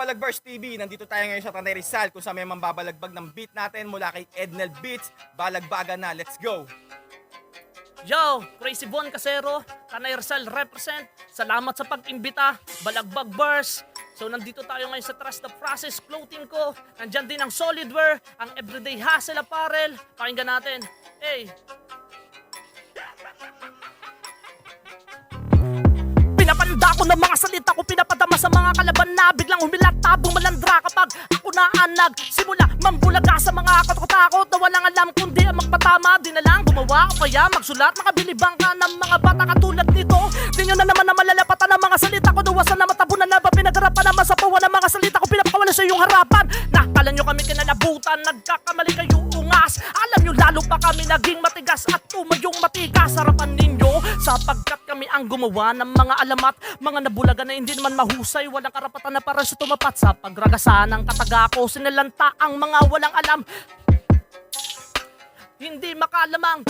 Balagbars TV, nandito tayo ngayon sa Tanay Rizal kung saan may mambabalagbag ng beat natin mula kay Ednel Beats. Balagbagan na, let's go! Yo, Crazy Bon Casero, Tanay Rizal represent. Salamat sa pag-imbita, Balagbag Bars. So nandito tayo ngayon sa Trust the Process Clothing Co. Nandyan din ang Solid Wear, ang Everyday Hustle Apparel. Pakinggan natin. Hey! Pinapanda ko ng mga salita ko, pinapadama sa mga kalaban na biglang humilat, tabong malandra kapag ako naanag. Simula mambulaga sa mga katakot na walang alam kundi ang magpatama. Di na lang gumawa o kaya magsulat, makabilibang ka ng mga bata katulad nito. Di nyo na naman na malalapatan ng mga salita ko, duwasan na matabunan na ba pinagarapan naman sa pawa ng mga salita ko, pinapakawalan sa iyong harapan. Nakala nyo kami kinalabutan, nagkakamali kayo ungas. Alam nyo lalo pa kami naging matigas at tumayong matigas harapan ninyo, sapagkat kami ang gumawa ng mga alamat, mga nabulagan na hindi naman mahusay, walang karapatan na para sa tumapat sa pagragasa ng kataga ko. Sinalanta ang mga walang alam, hindi makalamang.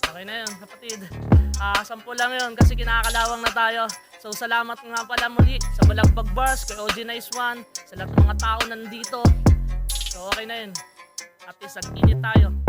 Okay na yun, kapatid. Sample lang yun kasi kinakalawang na tayo. So salamat nga pala muli sa Balagbag Bars, kay OG Nice One, sa lahat ng mga tao nandito. So okay na yun. At least nag-init tayo.